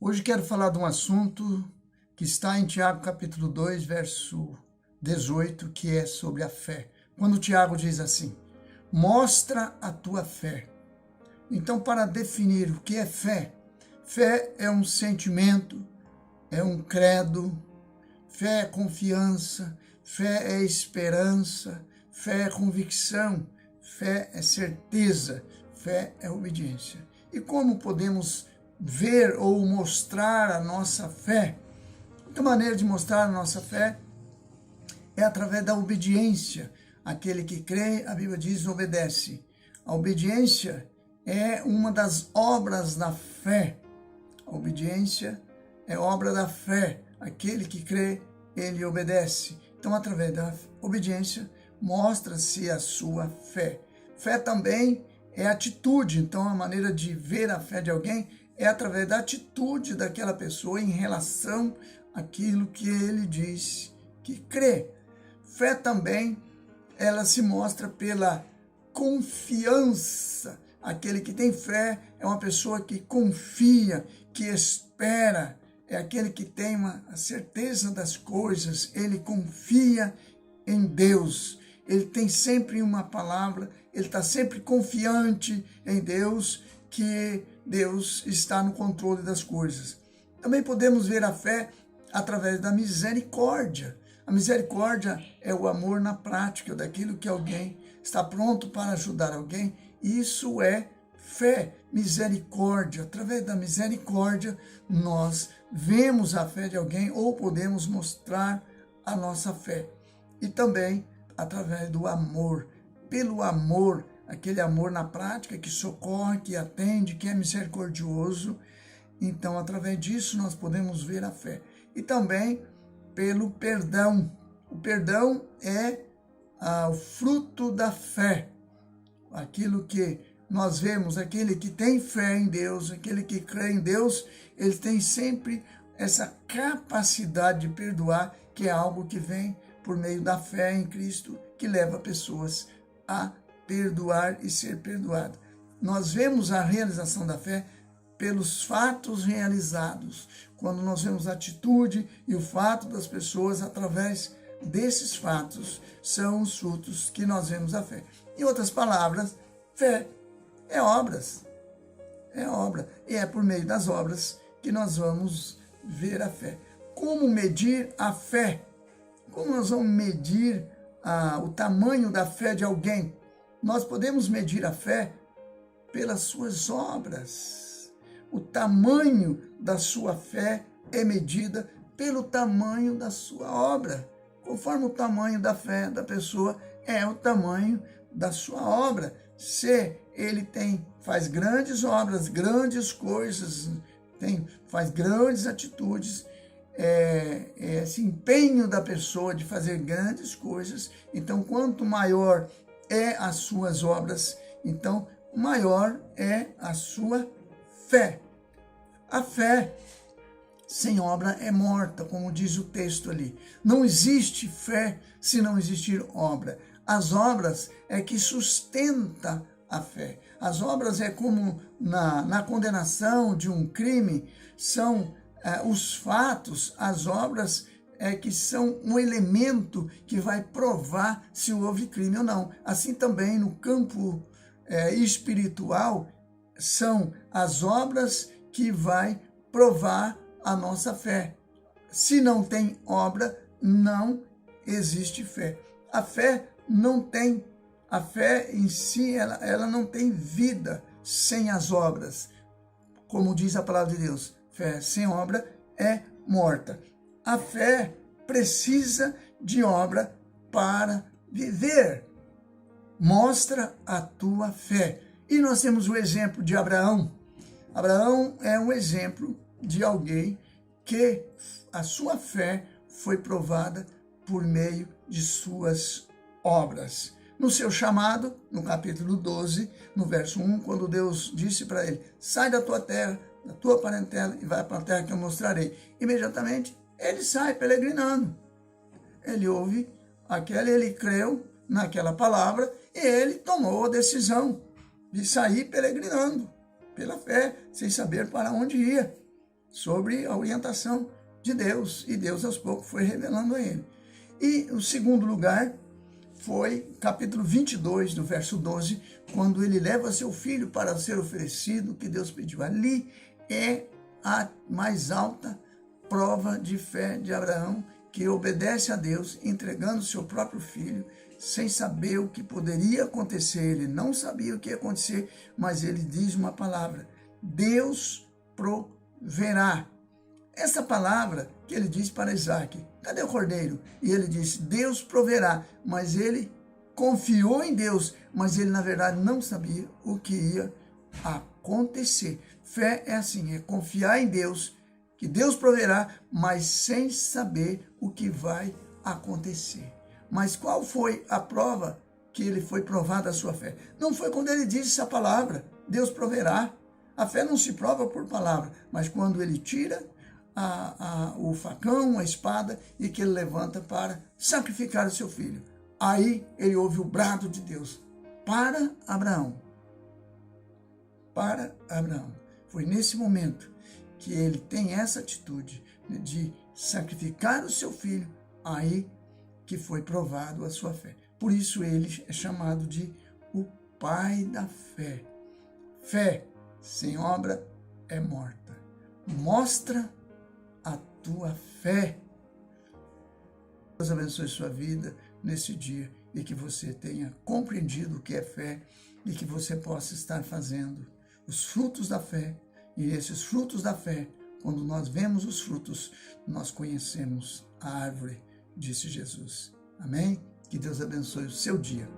Hoje quero falar de um assunto que está em Tiago capítulo 2, verso 18, que é sobre a fé. Quando Tiago diz assim, mostra a tua fé. Então, para definir o que é fé, fé é um sentimento, é um credo, fé é confiança, fé é esperança, fé é convicção, fé é certeza, fé é obediência. E como podemos ver ou mostrar a nossa fé? A maneira de mostrar a nossa fé é através da obediência. Aquele que crê, a Bíblia diz, obedece. A obediência é uma das obras da fé. A obediência é obra da fé. Aquele que crê, ele obedece. Então, através da obediência, mostra-se a sua fé. Fé também é atitude. Então, a maneira de ver a fé de alguém é através da atitude daquela pessoa em relação àquilo que ele diz que crê. Fé também, ela se mostra pela confiança. Aquele que tem fé é uma pessoa que confia, que espera, é aquele que tem a certeza das coisas, ele confia em Deus, ele tem sempre uma palavra, ele está sempre confiante em Deus, que Deus está no controle das coisas. Também podemos ver a fé através da misericórdia. A misericórdia é o amor na prática daquilo que alguém está pronto para ajudar alguém. Isso é fé, misericórdia. Através da misericórdia, nós vemos a fé de alguém ou podemos mostrar a nossa fé. E também através do amor. Pelo amor, aquele amor na prática que socorre, que atende, que é misericordioso. Então, através disso, nós podemos ver a fé. E também pelo perdão. O perdão é o fruto da fé. Aquilo que nós vemos, aquele que tem fé em Deus, aquele que crê em Deus, ele tem sempre essa capacidade de perdoar, que é algo que vem por meio da fé em Cristo, que leva pessoas a perdoar e ser perdoado. Nós vemos a realização da fé pelos fatos realizados, quando nós vemos a atitude e o fato das pessoas, através desses fatos, são os frutos que nós vemos a fé. Em outras palavras, fé é obras, é obra, e é por meio das obras que nós vamos ver a fé. Como medir a fé? Como nós vamos medir o tamanho da fé de alguém? Nós podemos medir a fé pelas suas obras. O tamanho da sua fé é medida pelo tamanho da sua obra. Conforme o tamanho da fé da pessoa é o tamanho da sua obra. Se ele faz grandes obras, grandes coisas, faz grandes atitudes, esse empenho da pessoa de fazer grandes coisas, então quanto maior é as suas obras, então maior é a sua fé. A fé sem obra é morta, como diz o texto ali. Não existe fé se não existir obra. As obras é que sustenta a fé. As obras é como na condenação de um crime, são os fatos, as obras é que são um elemento que vai provar se houve crime ou não. Assim também no campo espiritual, são as obras que vai provar a nossa fé. Se não tem obra, não existe fé. A fé em si, ela não tem vida sem as obras. Como diz a palavra de Deus, fé sem obra é morta. A fé precisa de obra para viver. Mostra a tua fé. E nós temos o exemplo de Abraão. Abraão é um exemplo de alguém que a sua fé foi provada por meio de suas obras. No seu chamado, no capítulo 12, no verso 1, quando Deus disse para ele, sai da tua terra, da tua parentela e vai para a terra que eu mostrarei. Imediatamente, ele sai peregrinando. Ele ouve ele creu naquela palavra e ele tomou a decisão de sair peregrinando pela fé, sem saber para onde ia. sobre a orientação de Deus, e Deus aos poucos foi revelando a ele. E o segundo lugar foi capítulo 22, do verso 12, quando ele leva seu filho para ser oferecido, que Deus pediu. Ali é a mais alta prova de fé de Abraão, que obedece a Deus, entregando seu próprio filho, sem saber o que poderia acontecer. Ele não sabia o que ia acontecer, mas ele diz uma palavra: Deus proverá. Essa palavra que ele diz para Isaac: cadê o cordeiro? E ele disse: Deus proverá. Mas ele confiou em Deus, mas ele na verdade não sabia o que ia acontecer. Fé é assim, é confiar em Deus, que Deus proverá, mas sem saber o que vai acontecer. Mas qual foi a prova que ele foi provado a sua fé? Não foi quando ele disse essa palavra: Deus proverá. A fé não se prova por palavra, mas quando ele tira o facão, a espada, e que ele levanta para sacrificar o seu filho. Aí ele ouve o brado de Deus para Abraão. Para Abraão. Foi nesse momento que ele tem essa atitude de sacrificar o seu filho, aí que foi provado a sua fé. Por isso ele é chamado de o pai da fé. Fé sem obra é morta. Mostra a tua fé. Deus abençoe sua vida nesse dia e que você tenha compreendido o que é fé e que você possa estar fazendo os frutos da fé. E esses frutos da fé, quando nós vemos os frutos, nós conhecemos a árvore, disse Jesus. Amém? Que Deus abençoe o seu dia.